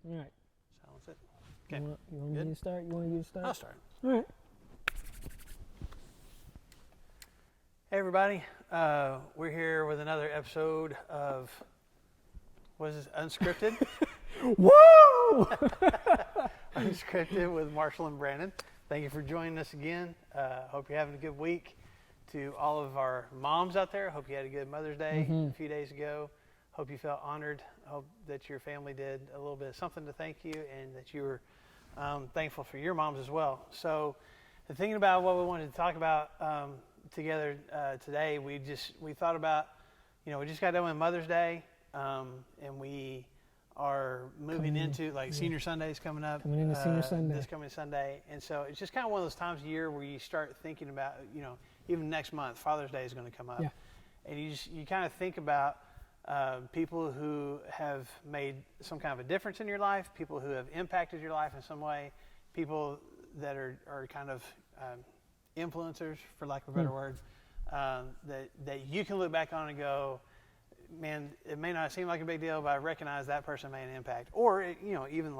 All right. Silence it. Okay. You want me to start? You want you to start? I'll start. All right. Hey, everybody. We're here with another episode of, what is this, Unscripted? Woo! Unscripted with Marshall and Brandon. Thank you for joining us again. Hope you're having a good week. To all of our moms out there, hope you had a good Mother's Day a few days ago. Hope you felt honored. Hope that your family did a little bit of something to thank you, and that you were thankful for your moms as well. So, thinking about what we wanted to talk about together today, we thought about, we just got done with Mother's Day, and we are moving into Senior Sunday's coming up. Coming into Senior Sunday. This coming Sunday, and so it's just kind of one of those times of year where you start thinking about, even next month, Father's Day is going to come up, and you kind of think about people who have made some kind of a difference in your life, people who have impacted your life in some way, people that are kind of influencers, for lack of a better word, that you can look back on and go, man, it may not seem like a big deal, but I recognize that person made an impact. Or, even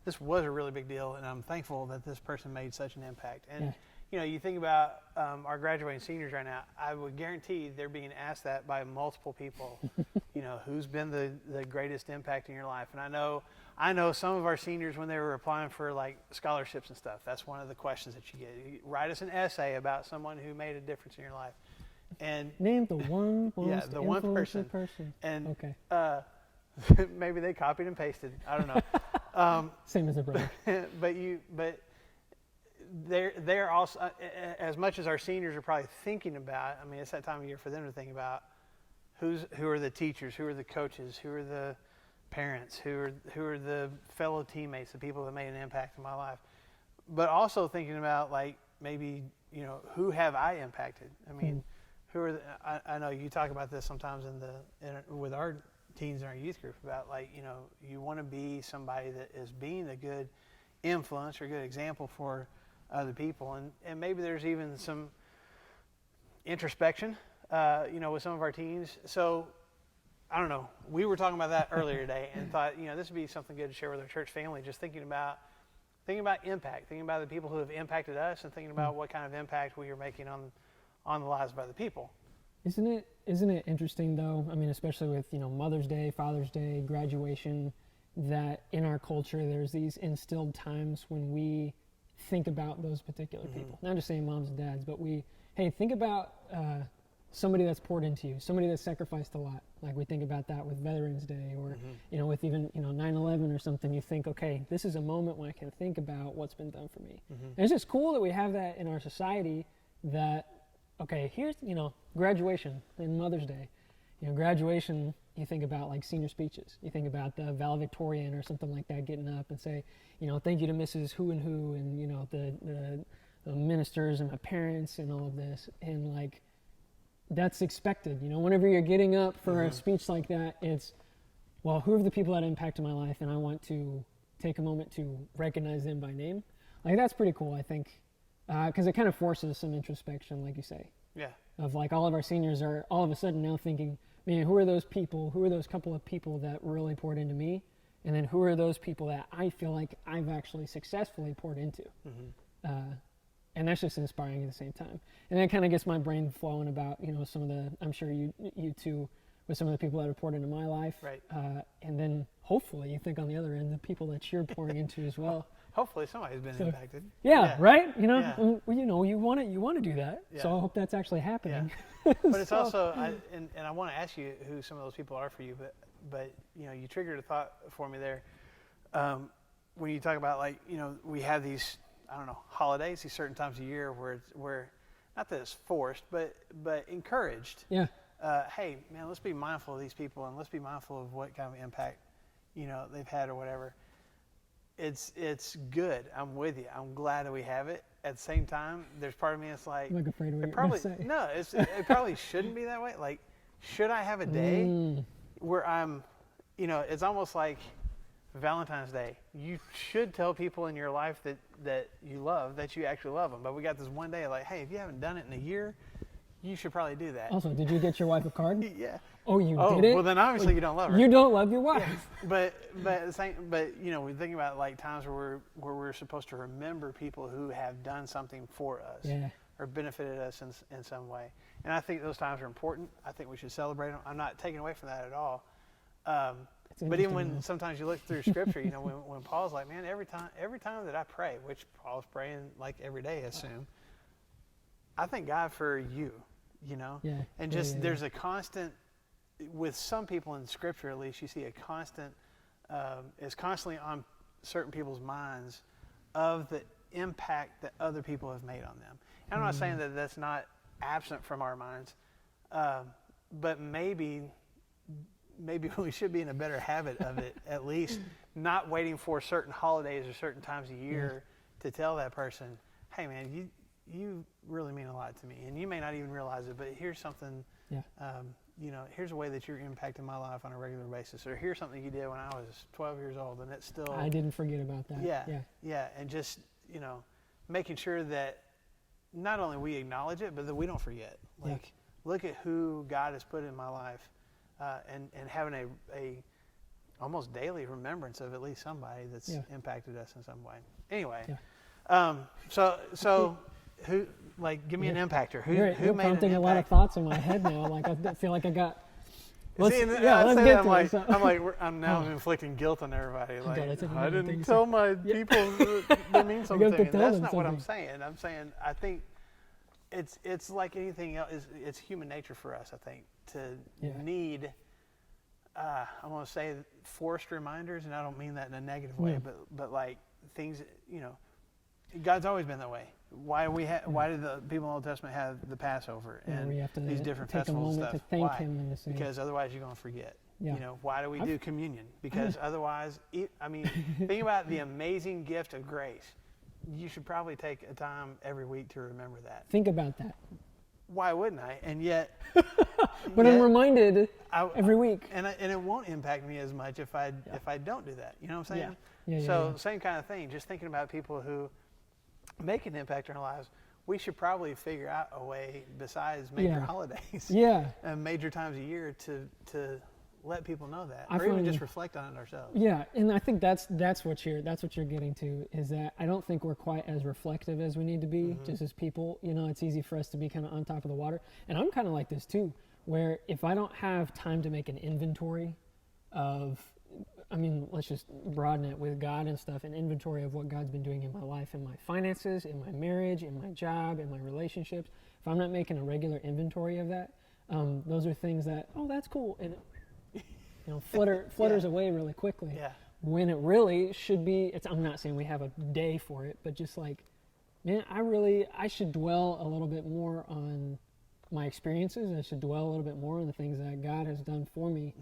this was a really big deal, and I'm thankful that this person made such an impact. And you think about our graduating seniors right now, I would guarantee they're being asked that by multiple people, who's been the greatest impact in your life. And I know some of our seniors, when they were applying for scholarships and stuff, that's one of the questions that you get. You write us an essay about someone who made a difference in your life. And name the one most the one person. And maybe they copied and pasted. I don't know. Same as a brother. but they're also, as much as our seniors are probably thinking about, I mean, it's that time of year for them to think about who are the teachers, who are the coaches, who are the parents, who are the fellow teammates, the people that made an impact in my life. But also thinking about maybe, who have I impacted? I mean, who are I know you talk about this sometimes with our teens in our youth group about you want to be somebody that is being a good influence or a good example for other people, and maybe there's even some introspection, with some of our teens. So I don't know. We were talking about that earlier today, and thought this would be something good to share with our church family. Just thinking about impact, thinking about the people who have impacted us, and thinking about what kind of impact we are making on the lives of other people. Isn't it interesting though? I mean, especially with Mother's Day, Father's Day, graduation, that in our culture there's these instilled times when we think about those particular people. Not just saying moms and dads, but think about somebody that's poured into you, somebody that sacrificed a lot. Like we think about that with Veterans Day, or with even 9/11 or something. You think, okay, this is a moment when I can think about what's been done for me. And it's just cool that we have that in our society. That here's graduation and Mother's Day. Graduation, you think about senior speeches. You think about the valedictorian or something like that getting up and say, thank you to Mrs. Who and who, and the ministers and my parents and all of this, and that's expected. Whenever you're getting up for a speech like that, it's, well, who are the people that impacted my life, and I want to take a moment to recognize them by name. That's pretty cool, I think, because it kind of forces some introspection, like you say. Yeah. Of all of our seniors are all of a sudden now thinking, man, who are those people? Who are those couple of people that really poured into me? And then who are those people that I feel like I've actually successfully poured into? And that's just inspiring at the same time. And that kind of gets my brain flowing about, some of the, I'm sure you too, with some of the people that have poured into my life. Right. And then hopefully you think on the other end, the people that you're pouring into as well. Hopefully somebody's been impacted. Yeah, right? You want to do that. Yeah. So I hope that's actually happening. Yeah. But it's also, and I want to ask you who some of those people are for you, but you triggered a thought for me there. When you talk about we have these, I don't know, holidays, these certain times of year where not that it's forced, but encouraged. Yeah. Hey, man, let's be mindful of these people, and let's be mindful of what kind of impact they've had or whatever. It's good. I'm with you. I'm glad that we have it. At the same time, there's part of me that's like, I'm afraid of what you're going to say. No, it probably shouldn't be that way. Should I have a day where I'm, it's almost like Valentine's Day. You should tell people in your life that you love, that you actually love them. But we got this one day hey, if you haven't done it in a year, you should probably do that. Also, did you get your wife a card? Yeah. Oh, you Oh, did it? well then obviously you don't love her. You don't love your wife. But you know, we think about like times where we're supposed to remember people who have done something for us or benefited us in some way. And I think those times are important. I think we should celebrate them. I'm not taking away from that at all. But even when sometimes you look through Scripture, you know, when Paul's like, man, every time that I pray, which Paul's praying like every day, I assume, I thank God for you, you know, and just there's a constant. With some people in Scripture, at least, you see a constant, is constantly on certain people's minds of the impact that other people have made on them. And I'm not saying that that's not absent from our minds, but maybe we should be in a better habit of it, at least not waiting for certain holidays or certain times a year to tell that person, hey, man, you really mean a lot to me. And you may not even realize it, but here's something, you know, here's a way that you're impacting my life on a regular basis. Or here's something you did when I was 12 years old, and it's still... I didn't forget about that. Yeah. And just, you know, making sure that not only we acknowledge it, but that we don't forget. Like, look at who God has put in my life, and having a almost daily remembrance of at least somebody that's impacted us in some way. Anyway, so who, like, give me an impactor. Who you're made an prompting impact? a lot of thoughts in my head now. Like, I feel like I got... Let's get to it. I'm now inflicting guilt on everybody. Like, I didn't tell my people that mean something. That's not what I'm saying. I'm saying I think it's like anything else. It's human nature for us, I think, to need... I want to say forced reminders, and I don't mean that in a negative way, but like things, you know, God's always been that way. Why did the people in the Old Testament have the Passover and these different festivals and stuff? Why? Because otherwise you're going to forget. You know, why do we do communion? Because otherwise, I mean, think about the amazing gift of grace. You should probably take a time every week to remember that. Think about that. Why wouldn't I? And yet... But I'm reminded every week. And it won't impact me as much if I don't do that. You know what I'm saying? So same kind of thing. Just thinking about people who make an impact in our lives, we should probably figure out a way besides major holidays and major times a year to let people know that, or even just reflect on it ourselves. Yeah, and I think that's what you're getting to, is that I don't think we're quite as reflective as we need to be, just as people. You know, it's easy for us to be kind of on top of the water, and I'm kind of like this too, where if I don't have time to make an inventory of, I mean, let's just broaden it with God and stuff, an inventory of what God's been doing in my life, in my finances, in my marriage, in my job, in my relationships. If I'm not making a regular inventory of that, those are things that, oh, that's cool, and you know, flutters away really quickly. Yeah. When it really should be, I'm not saying we have a day for it, but just like, man, I should dwell a little bit more on my experiences. I should dwell a little bit more on the things that God has done for me.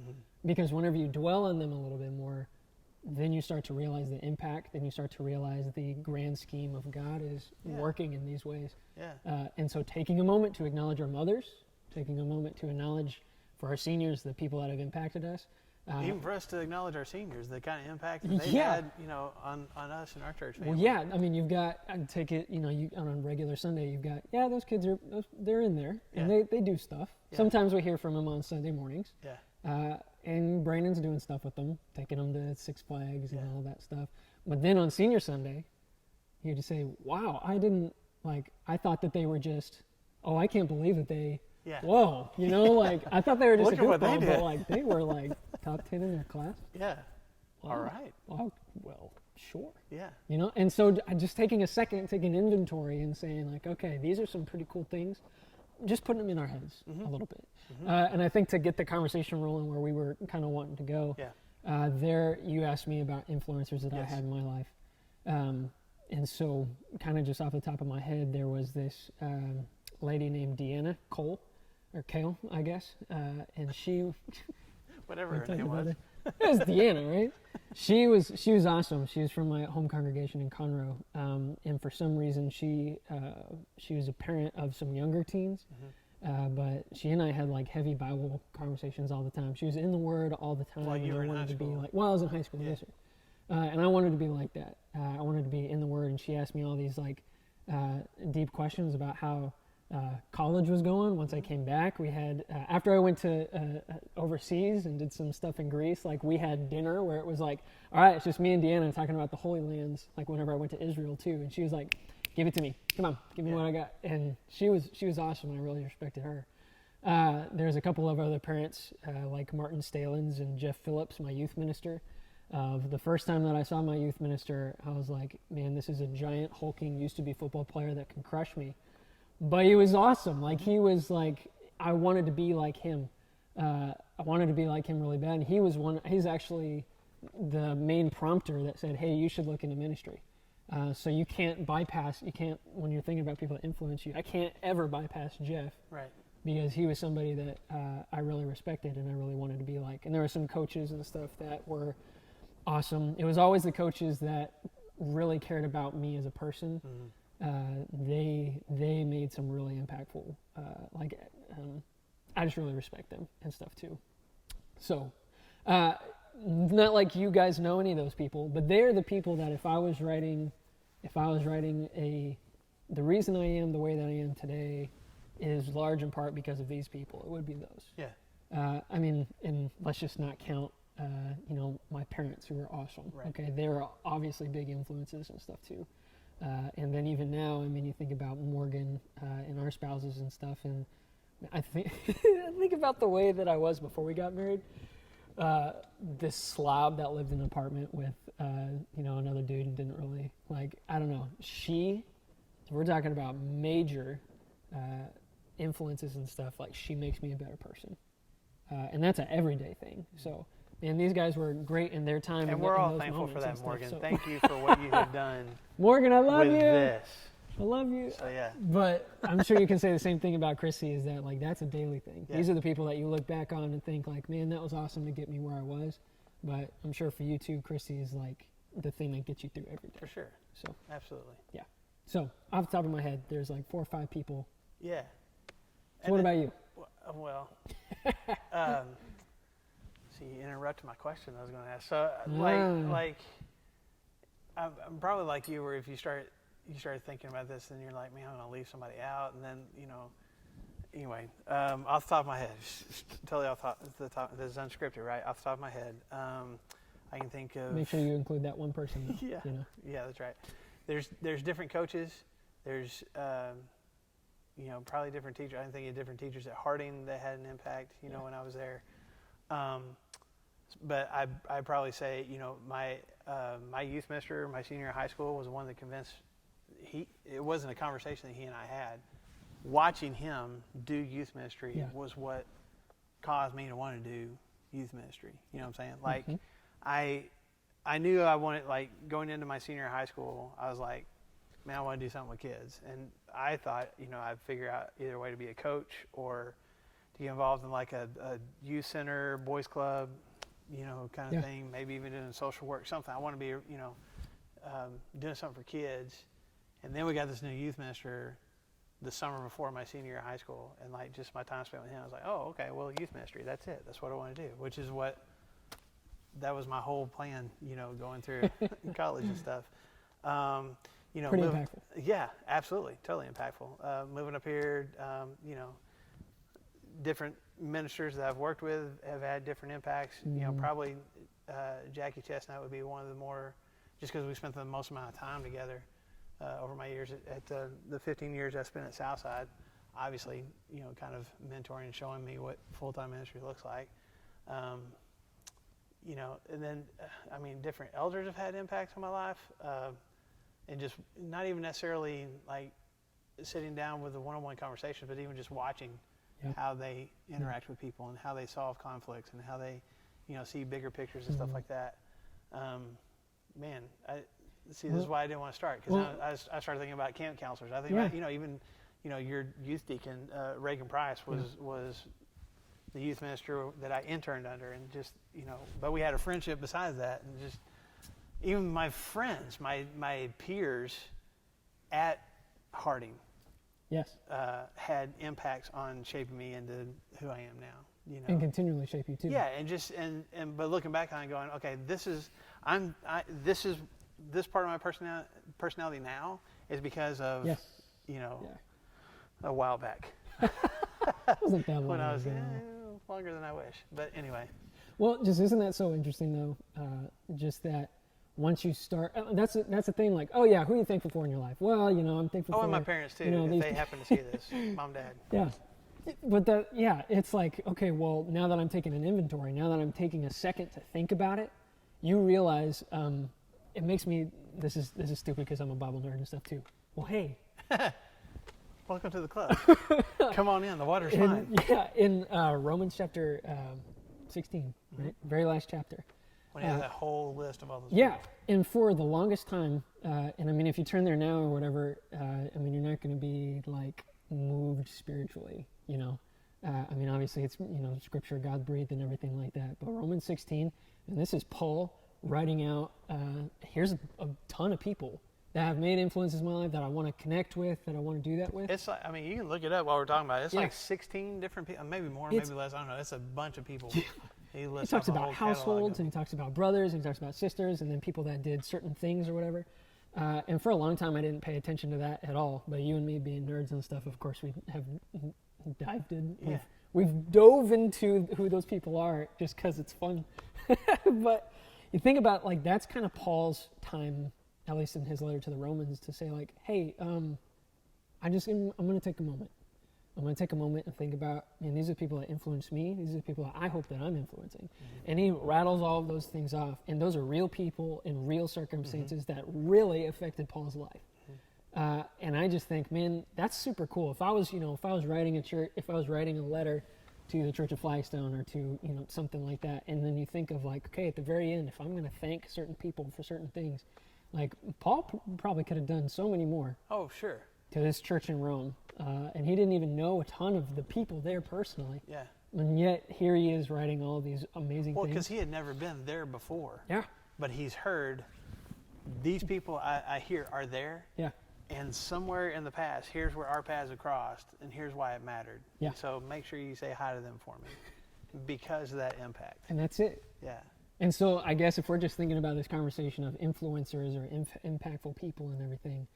Because whenever you dwell on them a little bit more, then you start to realize the impact, then you start to realize the grand scheme of God is working in these ways. And so taking a moment to acknowledge our mothers, taking a moment to acknowledge for our seniors, the people that have impacted us. Even for us to acknowledge our seniors, the kind of impact that they had, you know, on us and our church family. Well, yeah, I mean, you've got, I take it, you know, on a regular Sunday, you've got, those kids they're in there, and they do stuff. Sometimes we hear from them on Sunday mornings. And Brandon's doing stuff with them, taking them to Six Flags and all that stuff. But then on Senior Sunday, you just say, wow, I thought that they were just, I can't believe that they, whoa, you know, like, I thought they were just a goofball, but like, they were like top 10 in their class. Yeah. Wow. All right. Well, sure. Yeah. You know, and so just taking a second, taking inventory and saying like, okay, these are some pretty cool things. Just putting them in our heads a little bit. And I think to get the conversation rolling where we were kind of wanting to go, there you asked me about influencers that I had in my life. And so kind of just off the top of my head, there was this lady named Deanna Cole, or Kale, I guess. And she... Whatever her name was. It was Deanna, right? She was awesome. She was from my home congregation in Conroe. And for some reason, she was a parent of some younger teens. But she and I had like heavy Bible conversations all the time. She was in the Word all the time. While you were in high school? To be like, I was in high school, yes, sir. And I wanted to be like that. I wanted to be in the Word, and she asked me all these like deep questions about how college was going. Once I came back, we had, after I went to overseas and did some stuff in Greece, like we had dinner where it was like, all right, it's just me and Deanna talking about the Holy Lands, like whenever I went to Israel too. And she was like, give it to me. Come on, give me what I got. And she was awesome. I really respected her. There's a couple of other parents, like Martin Stalins and Jeff Phillips, my youth minister. The first time that I saw my youth minister, I was like, man, this is a giant, hulking, used to be football player that can crush me. But he was awesome. Like, he was like, I wanted to be like him. I wanted to be like him really bad. And he's actually the main prompter that said, hey, you should look into ministry. So you can't, when you're thinking about people that influence you, I can't ever bypass Jeff. Right. Because he was somebody that I really respected and I really wanted to be like. And there were some coaches and stuff that were awesome. It was always the coaches that really cared about me as a person. Mm-hmm. They made some really impactful, I just really respect them and stuff too. So, not like you guys know any of those people, but they're the people that if I was writing the reason I am the way that I am today is large in part because of these people. It would be those. Yeah. And let's just not count, my parents who were awesome. Right. Okay, they were obviously big influences and stuff too. And then even now, you think about Morgan and our spouses and stuff, and I think about the way that I was before we got married. This slob that lived in an apartment with, another dude and didn't really, I don't know. We're talking about major influences and stuff, she makes me a better person. And that's an everyday thing. So, and these guys were great in their time. And we're all thankful for that, Morgan. Thank you for what you have done. Morgan, I love you. This. I love you. So, yeah. But I'm sure you can say the same thing about Chrissy, is that that's a daily thing. Yeah. These are the people that you look back on and think man, that was awesome to get me where I was. But I'm sure for you too, Chrissy is the thing that gets you through every day. For sure. So absolutely. Yeah. So off the top of my head, there's 4 or 5 people. Yeah. So what about you? Well, you interrupted my question I was going to ask. So, I'm probably like you, where if you started thinking about this, then you're like, man, I'm going to leave somebody out, and then anyway, off the top of my head, totally off the top. This is unscripted, right? Off the top of my head, I can think of. Make sure you include that one person. Yeah, yeah, that's right. There's different coaches. There's probably different teachers. I can think of different teachers at Harding that had an impact. When I was there. But I'd probably say, my youth minister, my senior year of high school, was the one that convinced. It wasn't a conversation that he and I had. Watching him do youth ministry was what caused me to want to do youth ministry. You know what I'm saying? I knew I wanted, going into my senior year of high school, I was like, man, I want to do something with kids. And I thought, I'd figure out either way to be a coach or to get involved in a youth center, boys club, kind of thing. Maybe even doing social work, something. I want to be, doing something for kids. And then we got this new youth minister the summer before my senior year of high school, and just my time spent with him, I was like, oh, okay, well, youth ministry, that's it. That's what I want to do, which is that was my whole plan, going through college and stuff. Pretty impactful. Yeah, absolutely, totally impactful. Moving up here, different ministers that I've worked with have had different impacts. Mm-hmm. Probably Jackie Chestnut would be one of the more, just because we spent the most amount of time together over my years at the 15 years I spent at Southside. Obviously, kind of mentoring and showing me what full-time ministry looks like. And then, different elders have had impacts on my life, and just not even necessarily sitting down with a one-on-one conversation, but even just watching how they interact with people and how they solve conflicts and how they, see bigger pictures and stuff like that. This is why I didn't want to start, because I started thinking about camp counselors. I think about, even, your youth deacon, Reagan Price, was the youth minister that I interned under, and just, but we had a friendship besides that, and just even my friends, my peers at Harding, had impacts on shaping me into who I am now. And continually shape you too. Yeah, and but looking back on it, going, okay, this part of my personality now is because of a while back. It wasn't that long When I was ago. longer than I wish. But anyway. Well, just isn't that so interesting though? Just that once you start, that's the thing. Like, oh yeah, who are you thankful for in your life? Well, I'm thankful for. And my parents too. If they happen to see this, mom, dad. Yeah, but it's like, okay, well, now that I'm taking an inventory, now that I'm taking a second to think about it, you realize it makes me. This is stupid because I'm a Bible nerd and stuff too. Well, hey. Welcome to the club. Come on in. The water's fine. Yeah, in Romans chapter 16, right? Very last chapter. When you have that whole list of all those. Yeah, and for the longest time, and I mean, if you turn there now or whatever, I mean, you're not going to be like moved spiritually, I mean, obviously it's, scripture, God breathed and everything like that. But Romans 16, and this is Paul writing out, here's a ton of people that have made influences in my life that I want to connect with, that I want to do that with. It's like, I mean, you can look it up while we're talking about it. It's like 16 different people, maybe more, maybe less. I don't know. It's a bunch of people. He talks about households, and he talks about brothers, and he talks about sisters, and then people that did certain things or whatever. And for a long time, I didn't pay attention to that at all. But you and me being nerds and stuff, of course, we have dived in. Yeah. We've dove into who those people are just because it's fun. But you think about, like, that's kind of Paul's time, at least in his letter to the Romans, to say, like, hey, I'm going to take a moment. I'm going to take a moment and think about, man, these are people that influence me. These are the people that I hope that I'm influencing. Mm-hmm. And he rattles all of those things off. And those are real people in real circumstances that really affected Paul's life. And I just think, man, that's super cool. If I was writing a letter to the Church of Flagstone or to, something like that, and then you think of, like, okay, at the very end, if I'm going to thank certain people for certain things, like, Paul probably could have done so many more. Oh, sure. To this church in Rome. And he didn't even know a ton of the people there personally. Yeah. And yet, here he is writing all these amazing things. Well, because he had never been there before. Yeah. But he's heard, these people I hear are there. Yeah. And somewhere in the past, here's where our paths have crossed, and here's why it mattered. Yeah. So make sure you say hi to them for me because of that impact. And that's it. Yeah. And so I guess if we're just thinking about this conversation of influencers or impactful people and everything,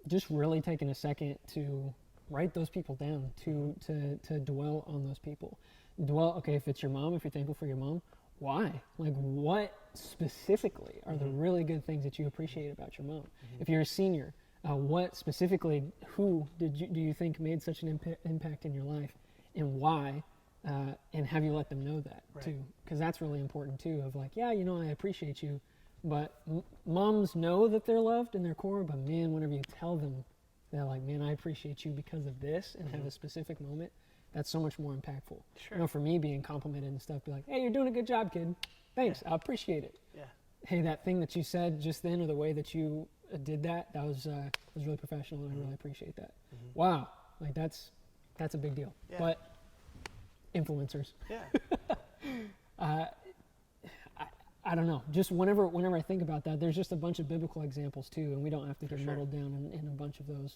just really taking a second to write those people down, to dwell on those people. Okay, if it's your mom, if you're thankful for your mom, why? Like, what specifically are the really good things that you appreciate about your mom? If you're a senior, what specifically, who do you think made such an impact in your life, and why? And have you let them know that too? Because that's really important too, of like, yeah, I appreciate you, but moms know that they're loved in their core, but man, whenever you tell them, they're like, man, I appreciate you because of this, and have a specific moment, that's so much more impactful. Sure. For me, being complimented and stuff, be like, hey, you're doing a good job, kid. Thanks, I appreciate it. Yeah. Hey, that thing that you said just then, or the way that you did that was really professional, and I really appreciate that. Wow, like that's a big deal. Yeah. But influencers. Yeah. I don't know. Just whenever I think about that, there's just a bunch of biblical examples too, and we don't have to get muddled down in a bunch of those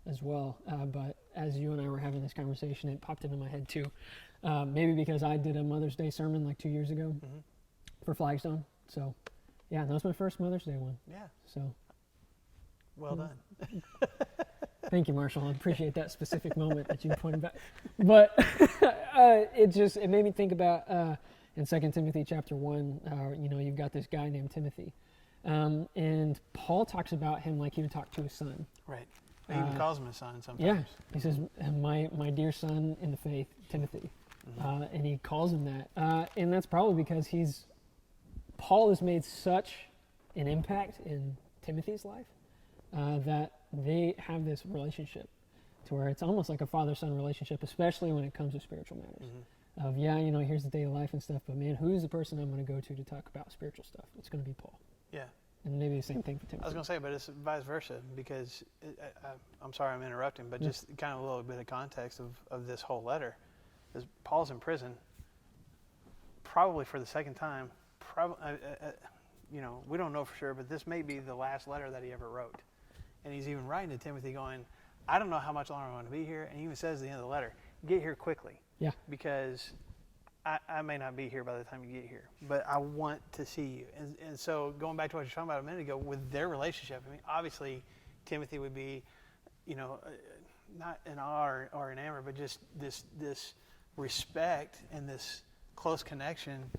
as well. But as you and I were having this conversation, it popped into my head too. Maybe because I did a Mother's Day sermon like 2 years ago for Flagstone. So, yeah, that was my first Mother's Day one. Yeah. So. Well done. Thank you, Marshall. I appreciate that specific moment that you pointed back. But it made me think about in 2 Timothy chapter 1, you've got this guy named Timothy. And Paul talks about him like he would talk to his son. Right. He even calls him his son sometimes. Yeah. He says, my dear son in the faith, Timothy. And he calls him that. And that's probably because Paul has made such an impact in Timothy's life that they have this relationship to where it's almost like a father-son relationship, especially when it comes to spiritual matters. Of, here's the daily life and stuff, but man, who's the person I'm going to go to talk about spiritual stuff? It's going to be Paul. Yeah. And maybe the same thing for Timothy. I was going to say, but it's vice versa, because I'm sorry I'm interrupting, but just kind of a little bit of context of this whole letter. Is Paul's in prison, probably for the second time. We don't know for sure, but this may be the last letter that he ever wrote. And he's even writing to Timothy going, I don't know how much longer I'm going to be here. And he even says at the end of the letter, get here quickly. Yeah. Because I may not be here by the time you get here, but I want to see you. And so going back to what you were talking about a minute ago with their relationship, I mean, obviously Timothy would be, not in awe or enamored, but just this respect and this close connection,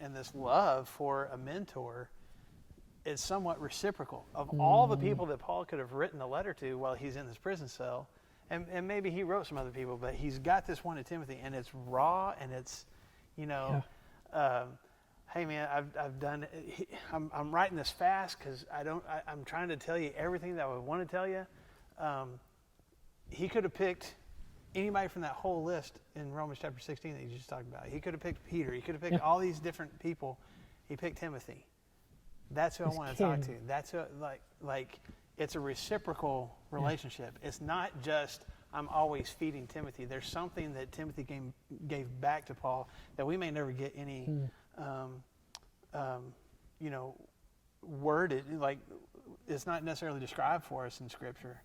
and this love for a mentor is somewhat reciprocal. Of all the people that Paul could have written a letter to while he's in this prison cell, and maybe he wrote some other people, but he's got this one to Timothy, and it's raw, and it's, hey man, I've done. I'm writing this fast because I'm trying to tell you everything that I would want to tell you. He could have picked anybody from that whole list in Romans chapter 16 that you just talked about. He could have picked Peter. He could have picked all these different people. He picked Timothy. That's who I want to talk to. That's who, like it's a reciprocal relationship. It's not just I'm always feeding Timothy. There's something that Timothy gave back to Paul that we may never get any, worded. Like it's not necessarily described for us in Scripture,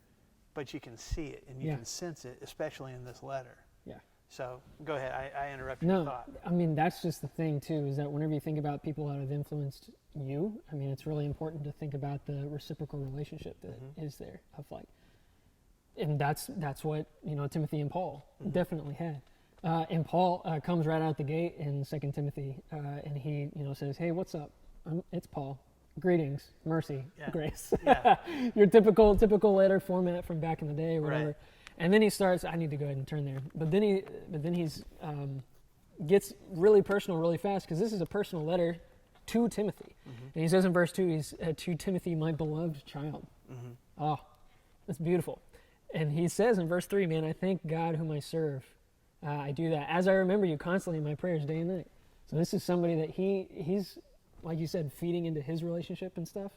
but you can see it and you can sense it, especially in this letter. Yeah. So go ahead. I interrupted your thought. I mean, that's just the thing too, is that whenever you think about people that have influenced you, I mean, it's really important to think about the reciprocal relationship that is there of like, and that's what, Timothy and Paul definitely had. And Paul comes right out the gate in 2 Timothy, and he, says, "Hey, what's up? It's Paul. Greetings, mercy, grace." Your typical letter format from back in the day or whatever. Right. And then he starts. I need to go ahead and turn there. But then he's gets really personal really fast, because this is a personal letter to Timothy. And he says in verse 2, he's to Timothy, my beloved child. Oh, that's beautiful. And he says in verse 3, man, I thank God whom I serve. I do that as I remember you constantly in my prayers day and night. So this is somebody that he's, like you said, feeding into his relationship and stuff.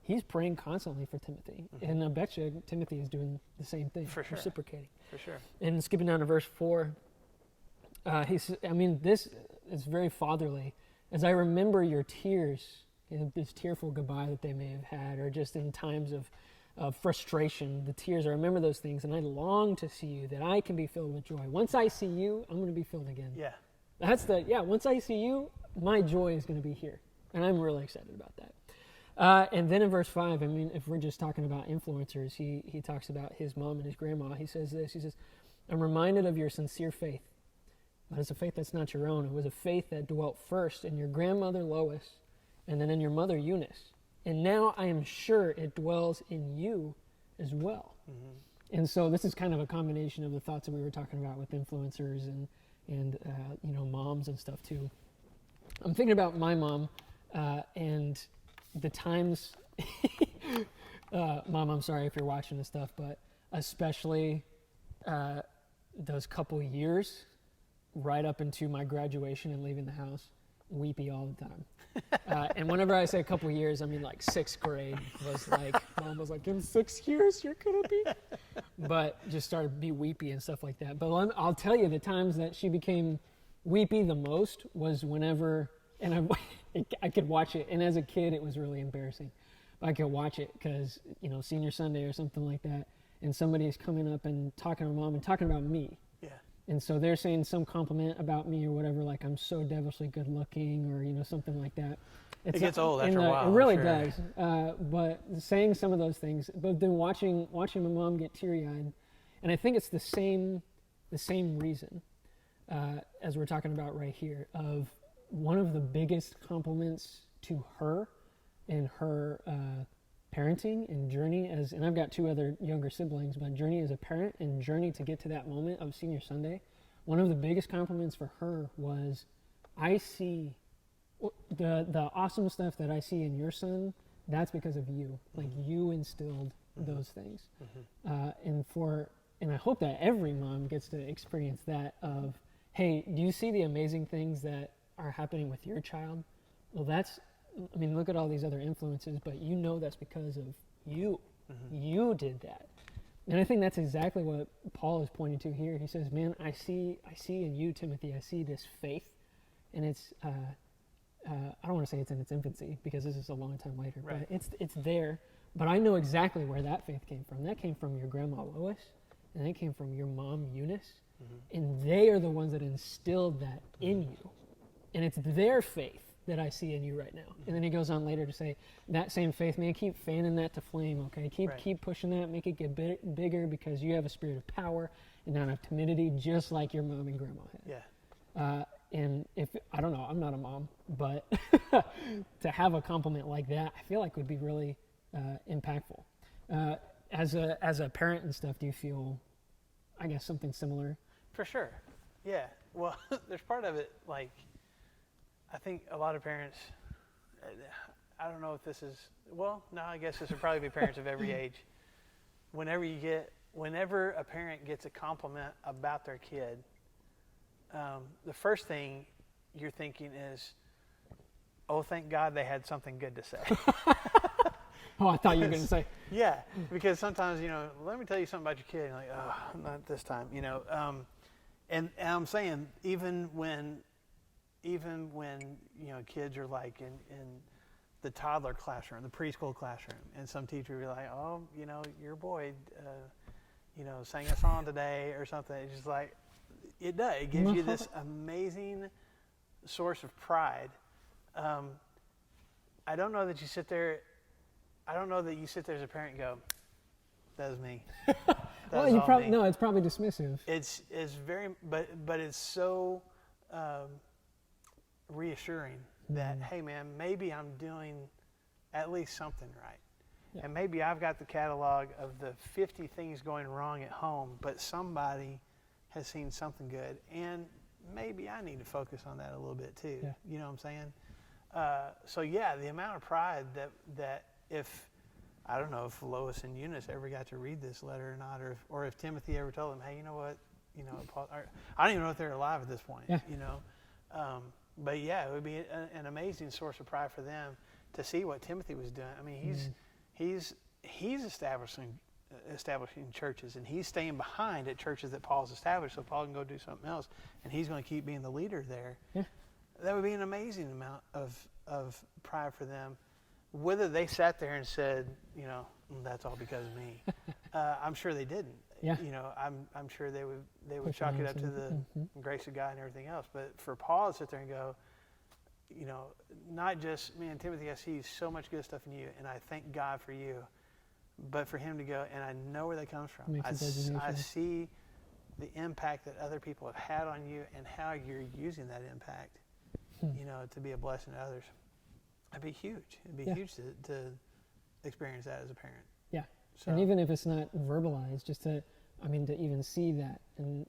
He's praying constantly for Timothy. And I bet you Timothy is doing the same thing, reciprocating. For sure. And skipping down to verse 4, this is very fatherly. As I remember your tears, this tearful goodbye that they may have had, or just in times of frustration, the tears, I remember those things, and I long to see you, that I can be filled with joy. Once I see you, I'm going to be filled again. Yeah. Once I see you, my joy is going to be here. And I'm really excited about that. And then in verse 5, I mean, if we're just talking about influencers, he talks about his mom and his grandma. He says this, he says, I'm reminded of your sincere faith, but it's a faith that's not your own. It was a faith that dwelt first in your grandmother Lois, and then in your mother Eunice. And now I am sure it dwells in you as well. And so this is kind of a combination of the thoughts that we were talking about with influencers and moms and stuff too. I'm thinking about my mom and the times, Mom, I'm sorry if you're watching this stuff, but especially those couple years right up into my graduation and leaving the house, weepy all the time. And whenever I say a couple years, I mean like 6th grade was like, Mom was like, in 6 years you're going to be, but just started to be weepy and stuff like that. But I'll tell you, the times that she became weepy the most was whenever, and I could watch it, and as a kid it was really embarrassing. I could watch it because, senior Sunday or something like that, and somebody's coming up and talking to Mom and talking about me. And so they're saying some compliment about me or whatever, like I'm so devilishly good looking, or something like that. It gets old after a while. It really does. But saying some of those things, but then watching my mom get teary-eyed, and I think it's the same reason as we're talking about right here, of one of the biggest compliments to her in her parenting and journey and I've got 2 other younger siblings, but journey as a parent and journey to get to that moment of senior Sunday, one of the biggest compliments for her was, I see the awesome stuff that I see in your son, that's because of you. Like you instilled those things. And I hope that every mom gets to experience that of, hey, do you see the amazing things that are happening with your child? Well, look at all these other influences, but that's because of you. You did that. And I think that's exactly what Paul is pointing to here. He says, man, I see in you, Timothy, I see this faith. And it's, I don't want to say it's in its infancy, because this is a long time later, but it's there. But I know exactly where that faith came from. That came from your grandma Lois, and that came from your mom Eunice. And they are the ones that instilled that in you. And it's their faith that I see in you right now. And then he goes on later to say, that same faith, man, keep fanning that to flame, okay? Keep pushing that, make it get bigger, because you have a spirit of power and not of timidity, just like your mom and grandma had. Yeah. And if, I don't know, I'm not a mom, but to have a compliment like that, I feel like would be really impactful. As a parent and stuff, do you feel, I guess, something similar? For sure. Yeah. Well, there's part of it, like, I think a lot of parents, I don't know if this is, well, no, I guess this would probably be parents of every age. Whenever a parent gets a compliment about their kid, the first thing you're thinking is, oh, thank God they had something good to say. Oh, I thought you were going to say. Yeah, because sometimes, let me tell you something about your kid. And you're like, oh, not this time, And I'm saying, even when kids are like in the toddler classroom, the preschool classroom, and some teacher will be like, oh, your boy, sang a song today or something. It's just like, it does. It gives you this amazing source of pride. I don't know that you sit there as a parent and go, that was me. Well, you probably no. It's probably dismissive. It's very, but it's so reassuring that hey, man, maybe I'm doing at least something right, and maybe I've got the catalog of the 50 things going wrong at home, but somebody has seen something good, and maybe I need to focus on that a little bit too. Yeah. You know what I'm saying? So yeah, the amount of pride that if I don't know if Lois and Eunice ever got to read this letter or not, or if Timothy ever told them, hey, you know what, Paul, I don't even know if they're alive at this point, but yeah, it would be an amazing source of pride for them to see what Timothy was doing. I mean, he's establishing churches, and he's staying behind at churches that Paul's established, so Paul can go do something else, and he's going to keep being the leader there. Yeah. That would be an amazing amount of pride for them. Whether they sat there and said, that's all because of me, I'm sure they didn't. Yeah. I'm sure they would chalk it up to the grace of God and everything else. But for Paul to sit there and go, not just, man, Timothy, I see so much good stuff in you, and I thank God for you. But for him to go, and I know where that comes from. I see the impact that other people have had on you and how you're using that impact, to be a blessing to others. It'd be huge. It'd be huge to experience that as a parent. Yeah. So, and even if it's not verbalized, just to even see that. And,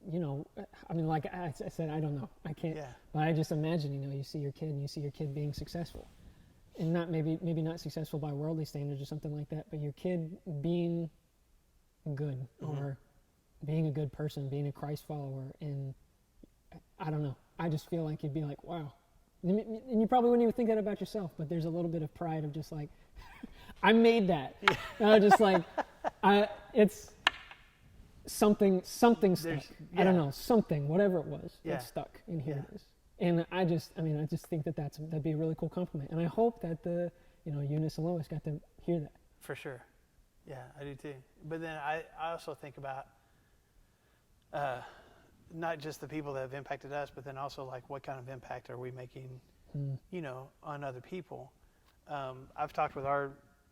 like I said, I don't know. I can't. Yeah. But I just imagine, you see your kid and you see your kid being successful. And not maybe not successful by worldly standards or something like that, but your kid being good or being a good person, being a Christ follower. And I don't know. I just feel like you'd be like, wow. And you probably wouldn't even think that about yourself, but there's a little bit of pride of just like, I made that. Just like, it's something stuck. I don't know, something, whatever it was, it stuck, and here it is. And I just think that'd be a really cool compliment. And I hope that Eunice and Lois got to hear that. For sure. Yeah, I do too. But then I also think about not just the people that have impacted us, but then also like what kind of impact are we making, on other people. I've talked with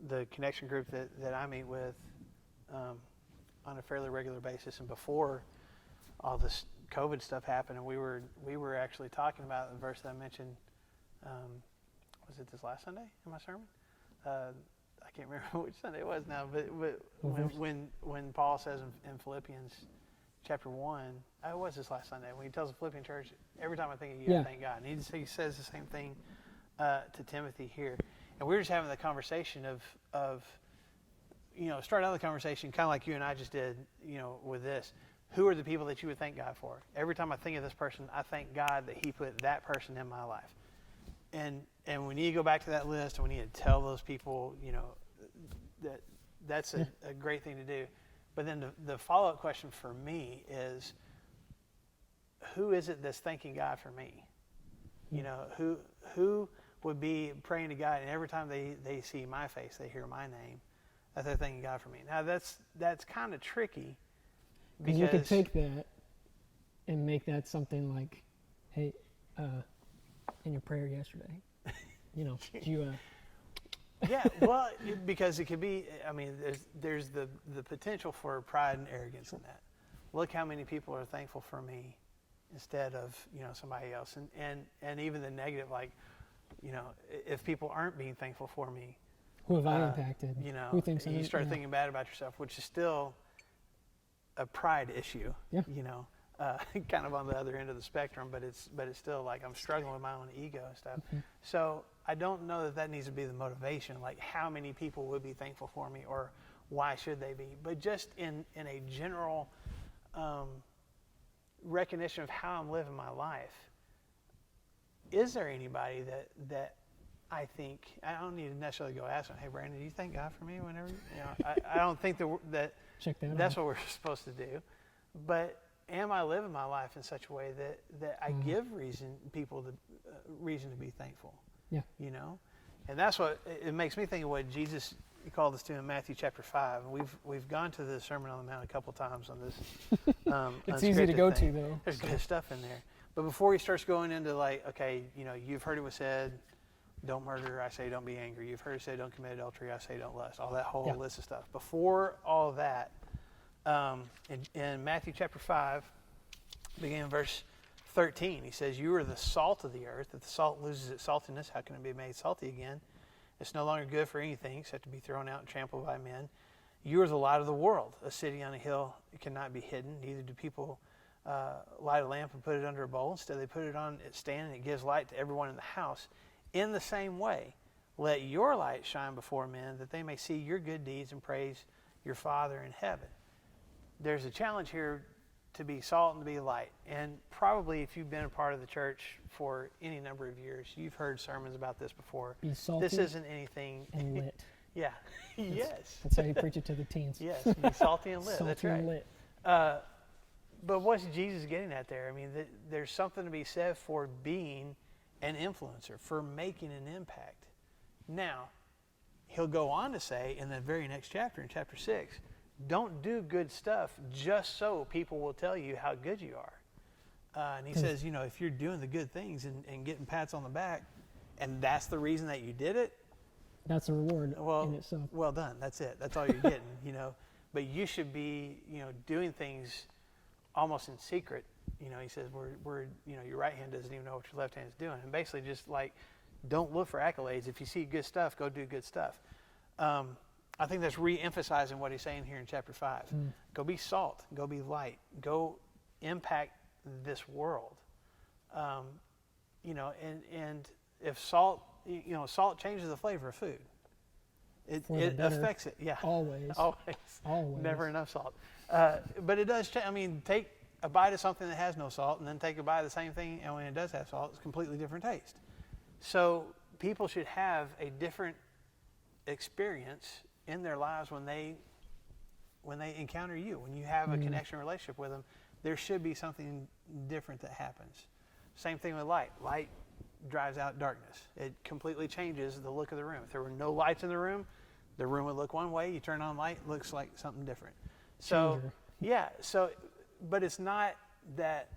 the connection group that I meet with on a fairly regular basis, and before all this COVID stuff happened, and we were actually talking about the verse that I mentioned. Was it this last Sunday in my sermon? I can't remember which Sunday it was now, but when Paul says in Philippians chapter 1, it was this last Sunday, when he tells the Philippian church, every time I think of you, I thank God. And he says the same thing to Timothy here. And we were just having the conversation of start out the conversation kind of like you and I just did, with this. Who are the people that you would thank God for? Every time I think of this person, I thank God that he put that person in my life. And we need to go back to that list, and we need to tell those people, that's a great thing to do. But then the follow-up question for me is, who is it that's thanking God for me? Who would be praying to God, and every time they see my face, they hear my name, that they're thanking God for me. Now that's kind of tricky. Because you could take that and make that something like, hey, in your prayer yesterday? You know, did you, Yeah, well, because it could be, I mean, there's the potential for pride and arrogance in that. Look how many people are thankful for me instead of, somebody else. And even the negative, like, if people aren't being thankful for me, who have I impacted? Who thinks you start thinking bad about yourself, which is still a pride issue, kind of on the other end of the spectrum, but it's still like I'm struggling with my own ego and stuff. Mm-hmm. So I don't know that needs to be the motivation, like how many people would be thankful for me or why should they be, but just in a general recognition of how I'm living my life. Is there anybody that I think, I don't need to necessarily go ask them, hey, Brandon, do you thank God for me whenever, I don't think that's what we're supposed to do. But am I living my life in such a way that I give people the reason to be thankful? Yeah. And that's what, it makes me think of what Jesus called us to in Matthew chapter 5. And we've gone to the Sermon on the Mount a couple times on this. It's easy to go thing. to, though. There's good stuff in there. But before he starts going into like, okay, you've heard it was said, don't murder, I say don't be angry. You've heard it said don't commit adultery, I say don't lust. All that whole list of stuff. Before all of that, in Matthew chapter 5, beginning in verse 13, he says, you are the salt of the earth. If the salt loses its saltiness, how can it be made salty again? It's no longer good for anything except to be thrown out and trampled by men. You are the light of the world. A city on a hill cannot be hidden. Neither do people light a lamp and put it under a bowl. Instead, they put it on its stand, and it gives light to everyone in the house. In the same way, let your light shine before men, that they may see your good deeds and praise your Father in heaven. There's a challenge here to be salt and to be light. And probably if you've been a part of the church for any number of years, you've heard sermons about this before. Be salty. This isn't anything. And lit. Yeah. Yes. That's how you preach it to the teens. Yes. Be salty and lit. Salty That's right. and lit. But what's Jesus getting at there? I mean, there's something to be said for being an influencer, for making an impact. Now, he'll go on to say in the very next chapter, in chapter 6, don't do good stuff just so people will tell you how good you are. And he says, if you're doing the good things and getting pats on the back, and that's the reason that you did it, that's a reward in itself. Well done. That's it. That's all you're getting, But you should be, doing things almost in secret. He says, your right hand doesn't even know what your left hand is doing. And basically just like, don't look for accolades. If you see good stuff, go do good stuff. I think that's re-emphasizing what he's saying here in chapter 5. Go be salt. Go be light. Go impact this world. And if salt, salt changes the flavor of food. It affects it. Yeah. Always. Always. Never enough salt. But it does change. I mean, take a bite of something that has no salt and then take a bite of the same thing, and when it does have salt, it's a completely different taste. So people should have a different experience in their lives when they encounter you. When you have a connection relationship with them, there should be something different that happens. Same thing with light. Light drives out darkness. It completely changes the look of the room. If there were no lights in the room would look one way. You turn on light, it looks like something different. So, but it's not that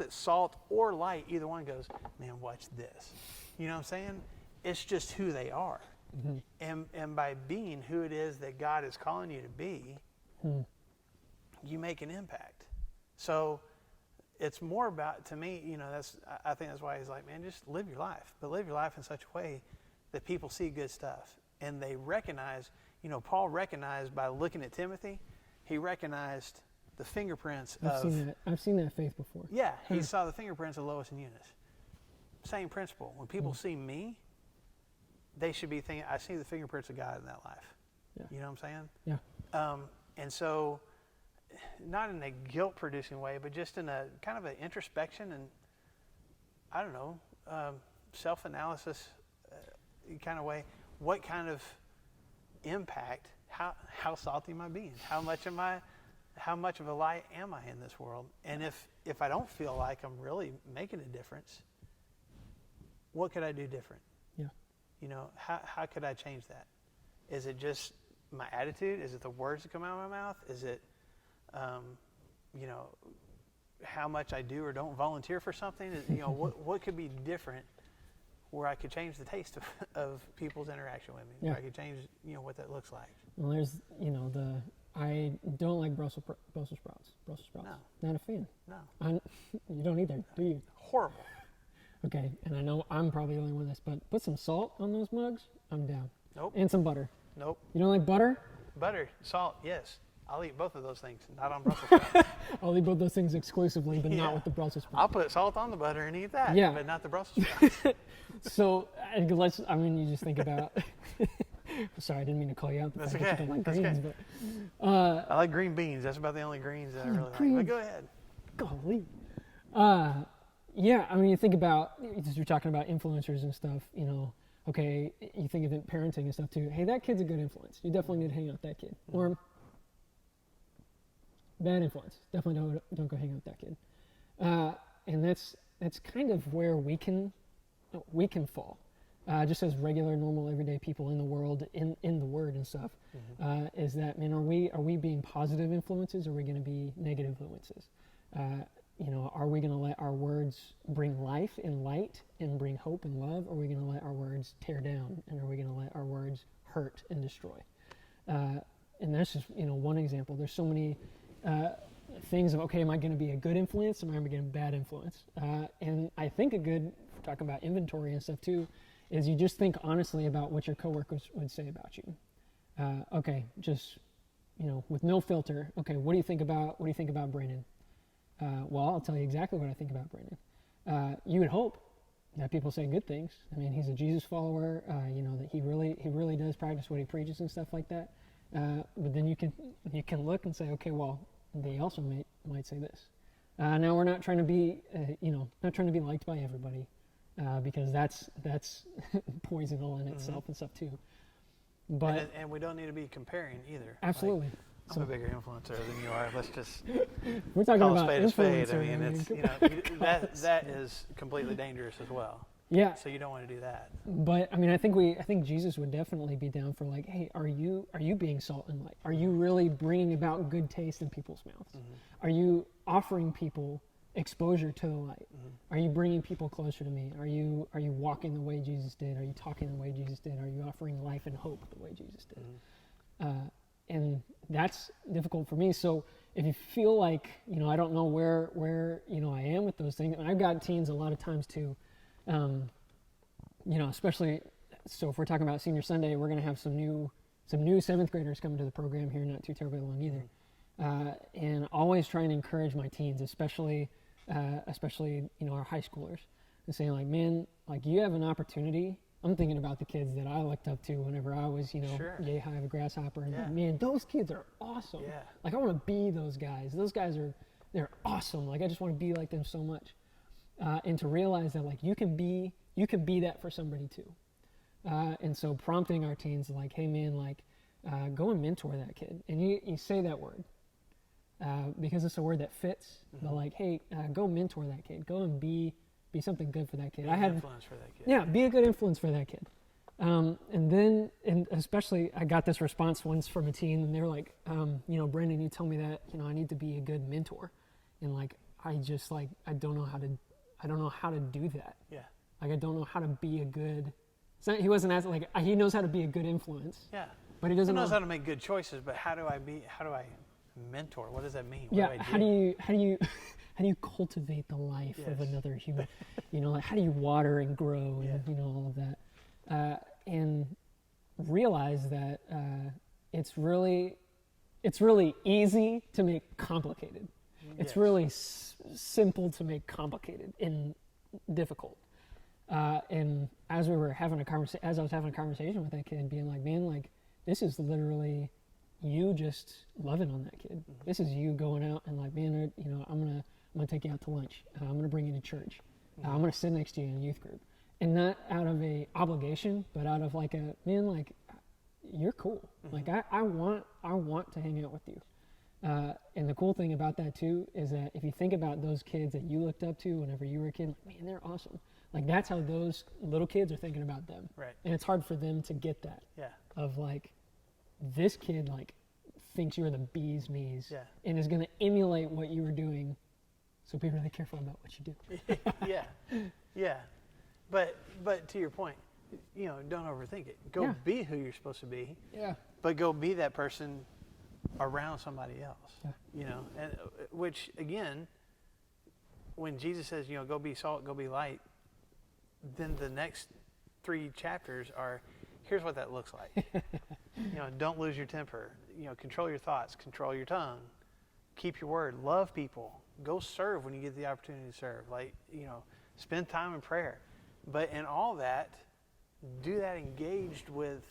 salt or light, either one goes, man, watch this. You know what I'm saying? It's just who they are. Mm-hmm. And by being who it is that God is calling you to be, you make an impact. So it's more about, to me, I think that's why he's like, man, just live your life. But live your life in such a way that people see good stuff. And they recognize, Paul recognized by looking at Timothy, he recognized the fingerprints I've seen that faith before. Yeah, he saw the fingerprints of Lois and Eunice. Same principle. When people see me, they should be thinking, I see the fingerprints of God in that life. Yeah. You know what I'm saying? Yeah. And so, not in a guilt-producing way, but just in a kind of an introspection and, I don't know, self-analysis kind of way. What kind of impact, how salty am I being? How much of a light am I in this world? And if I don't feel like I'm really making a difference, what could I do different? Yeah. How could I change that? Is it just my attitude? Is it the words that come out of my mouth? Is it, how much I do or don't volunteer for something. You know, what could be different where I could change the taste of people's interaction with me. Yeah. Where I could change, you know, what that looks like. Well, there's, you know, I don't like Brussels sprouts. No. Not a fan. No. You don't either, do you? Horrible. Okay, and I know I'm probably the only one of this, but put some salt on those mugs, I'm down. Nope. And some butter. Nope. You don't like butter? Butter, salt, yes. I'll eat both of those things, not on Brussels sprouts. I'll eat both those things exclusively, but Yeah. not with the Brussels sprouts. I'll put salt on the butter and eat that, Yeah. but not the Brussels sprouts. So you just think about. Sorry, I didn't mean to call you out. That's That you okay. don't like That's greens, okay. but I like green beans. That's about the only greens that I really like. Greens. But go ahead. golly. Yeah, I mean, you think about, you're talking about influencers and stuff, you know, okay, you think of it parenting and stuff too. Hey, that kid's a good influence. You definitely need to hang out with that kid. Mm-hmm. Or bad influence. Definitely don't go hang out with that kid. And that's kind of where we can fall. Just as regular, normal, everyday people in the world, in the Word and stuff, is that, man, are we being positive influences, or are we going to be negative influences? You know, are we going to let our words bring life and light and bring hope and love, or are we going to let our words tear down, and are we going to let our words hurt and destroy? And that's just, you know, one example. There's so many things of, okay, am I going to be a good influence, or am I going to be a bad influence? And I think talking about inventory and stuff too, is you just think honestly about what your coworkers would say about you. Okay, just, you know, with no filter. Okay, what do you think about Brandon? Well, I'll tell you exactly what I think about Brandon. You would hope that people say good things. I mean, he's a Jesus follower. You know, that he really does practice what he preaches and stuff like that. But then you can look and say, okay, well, they also might say this. Now we're not trying to be, not trying to be liked by everybody, because that's poisonal in itself and stuff too. But and we don't need to be comparing either. Absolutely. I'm a bigger influencer than you are. Let's just we're talking call about a spade a spade. I influencer. mean, it's, you know, that is completely dangerous as well. Yeah. So you don't want to do that. But I mean, I think Jesus would definitely be down for, like, hey, are you being salt and light? Are you really bringing about good taste in people's mouths? Are you offering people exposure to the light? Are you bringing people closer to me? Are you walking the way Jesus did? Are you talking the way Jesus did? Are you offering life and hope the way Jesus did? And that's difficult for me. So if you feel like, you know, I don't know where you know I am with those things, and I've got teens a lot of times too. You know, especially, so if we're talking about Senior Sunday, we're going to have some new 7th graders coming to the program here, not too terribly long either. And always try and encourage my teens, especially, you know, our high schoolers, and saying, like, man, like, you have an opportunity. I'm thinking about the kids that I looked up to whenever I was, you know, yay high of a grasshopper. And man, those kids are awesome. Yeah. Like, I want to be those guys. Those guys they're awesome. Like, I just want to be like them so much. And to realize that, like, you can be that for somebody too. And so prompting our teens, like, hey man, like, go and mentor that kid. And you say that word, because it's a word that fits, but, like, hey, go mentor that kid. Go and be something good for that kid. Influence for that kid. Yeah, be a good influence for that kid. And especially, I got this response once from a teen, and they were like, you know, Brandon, you tell me that, you know, I need to be a good mentor. And, like, I just, like, I don't know how to do that. Yeah. Like, I don't know how to be a good, he wasn't asking, like, he knows how to be a good influence. Yeah. But he doesn't know how to make good choices, but how do I mentor? What does that mean? Yeah. How do you cultivate the life of another human? You know, like, how do you water and grow and, you know, all of that? And realize that it's really easy to make complicated. It's really simple to make complicated and difficult. And as I was having a conversation with that kid, being like, man, like, this is literally you just loving on that kid. This is you going out and, like, man, you know, I'm gonna take you out to lunch. I'm gonna bring you to church. I'm gonna sit next to you in youth group, and not out of a obligation, but out of, like, a, man, like, you're cool. Like, I want to hang out with you. And the cool thing about that too is that if you think about those kids that you looked up to whenever you were a kid, like, man, they're awesome. Like, that's how those little kids are thinking about them. Right. And it's hard for them to get that. Yeah. Of, like, this kid, like, thinks you're the bee's knees. Yeah. And is going to emulate what you were doing So be really careful about what you do. Yeah. But to your point, don't overthink it. Go be who you're supposed to be. Yeah. But go be that person around somebody else. Yeah. And which again, when Jesus says, go be salt, go be light, then the next 3 chapters are, here's what that looks like. Don't lose your temper. Control your thoughts, control your tongue, keep your word, love people, go serve when you get the opportunity to serve. Spend time in prayer. But in all that, do that engaged with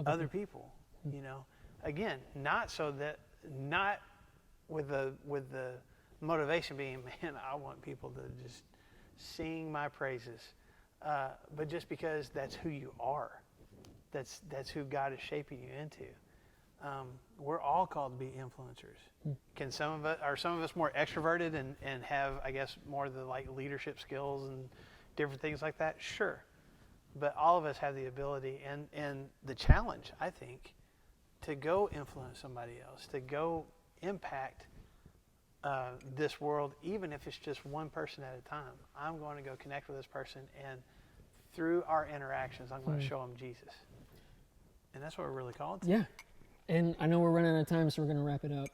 other people. Again, not with the motivation being, man, I want people to just sing my praises, but just because that's who you are. That's who God is shaping you into. We're all called to be influencers. Are some of us more extroverted and have, I guess, more of the leadership skills and different things like that? Sure. But all of us have the ability and the challenge, I think, to go influence somebody else, to go impact this world, even if it's just one person at a time. I'm going to go connect with this person, and through our interactions, I'm going to show them Jesus. And that's what we're really called to. Yeah. And I know we're running out of time, so we're going to wrap it up.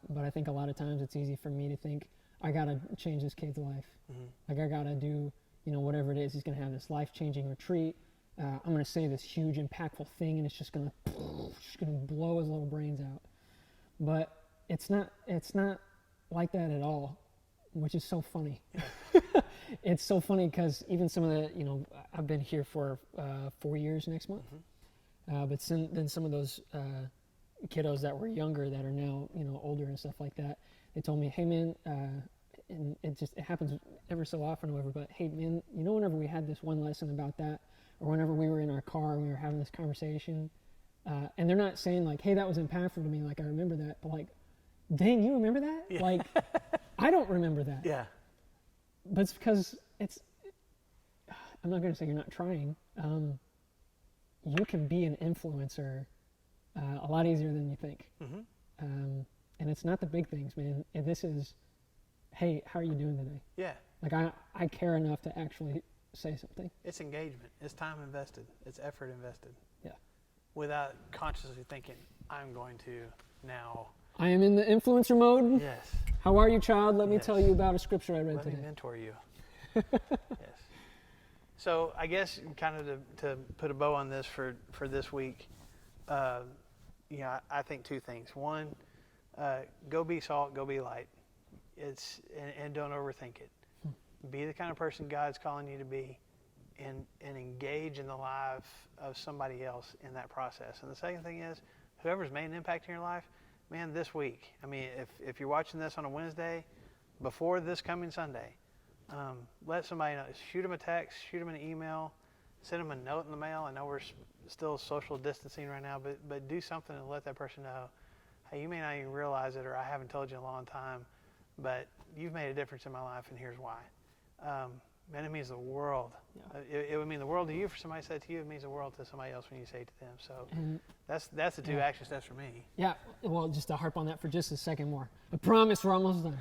But I think a lot of times it's easy for me to think, I got to change this kid's life. Mm-hmm. I got to do, whatever it is. He's going to have this life-changing retreat. I'm going to say this huge, impactful thing, and it's just going to blow his little brains out. But it's not like that at all, which is so funny. Yeah. It's so funny because even some of the, I've been here for 4 years next month. Mm-hmm. But then some of those kiddos that were younger that are now, older and stuff like that, they told me, hey man, and it happens ever so often or whatever, but hey man, whenever we had this one lesson about that, or whenever we were in our car and we were having this conversation, and they're not saying hey, that was impactful to me, I remember that, but dang, you remember that? Yeah. I don't remember that. Yeah. But it's because I'm not going to say you're not trying. You can be an influencer a lot easier than you think. Mm-hmm. And it's not the big things, man. And this is, hey, how are you doing today? Yeah. I care enough to actually say something. It's engagement. It's time invested. It's effort invested. Yeah. Without consciously thinking, I'm going to now. I am in the influencer mode. Yes. How are you, child? Let me tell you about a scripture I read today. Let me mentor you. Yes. So I guess kind of to put a bow on this for this week, I think 2 things. One, go be salt, go be light. And don't overthink it. Be the kind of person God's calling you to be, and engage in the life of somebody else in that process. And the second thing is, whoever's made an impact in your life, man, this week, if you're watching this on a Wednesday, before this coming Sunday, let somebody know. Shoot them a text, shoot them an email, send them a note in the mail. I know we're still social distancing right now, but do something to let that person know, hey, you may not even realize it, or I haven't told you in a long time, but you've made a difference in my life, and here's why. Man, it means the world. Yeah. It would mean the world to you for somebody to say it to you. It means the world to somebody else when you say it to them. So that's the 2 action steps for me. Yeah. Well, just to harp on that for just a second more. I promise we're almost done.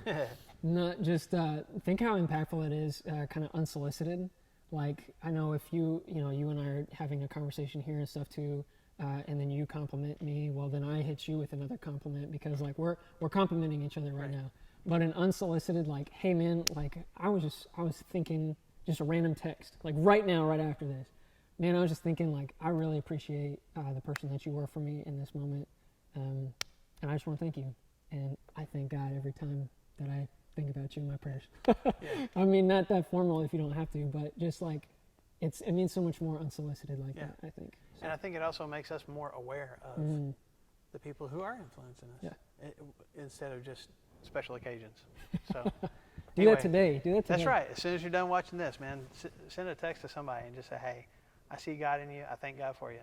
Not just think how impactful it is, kind of unsolicited. I know if you and I are having a conversation here and stuff too, and then you compliment me, well, then I hit you with another compliment because we're complimenting each other right now. But an unsolicited, hey man, I was thinking, just a random text, right now, right after this, man, I was just thinking, I really appreciate the person that you were for me in this moment, and I just want to thank you, and I thank God every time that I think about you in my prayers. Yeah. I mean, not that formal if you don't have to, but just it means so much more unsolicited that, I think. So. And I think it also makes us more aware of the people who are influencing us, instead of just special occasions. So do that today. That's right. As soon as you're done watching this, man, send a text to somebody and just say, hey, I see God in you. I thank God for you.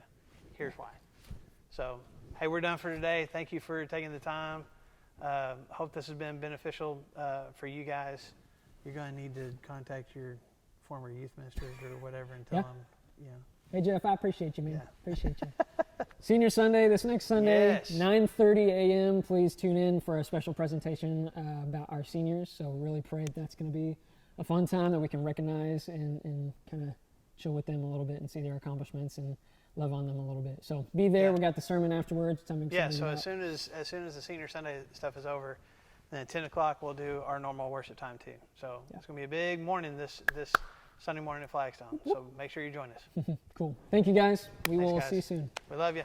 Here's why. So, hey, we're done for today. Thank you for taking the time. Hope this has been beneficial for you guys. You're going to need to contact your former youth ministers or whatever and tell them, Hey, Jeff, I appreciate you, man. Yeah. Appreciate you. Senior Sunday, this next Sunday, Yes. 9:30 a.m. Please tune in for a special presentation about our seniors. So really pray that's going to be a fun time that we can recognize and kind of chill with them a little bit and see their accomplishments and love on them a little bit. So be there. Yeah. We got the sermon afterwards. Yeah. So as soon as the Senior Sunday stuff is over, then at 10 o'clock we'll do our normal worship time too. So it's going to be a big morning this Sunday morning at Flagstone. So make sure you join us. Cool. Thank you guys. We Thanks, will guys. see you soon. We love you.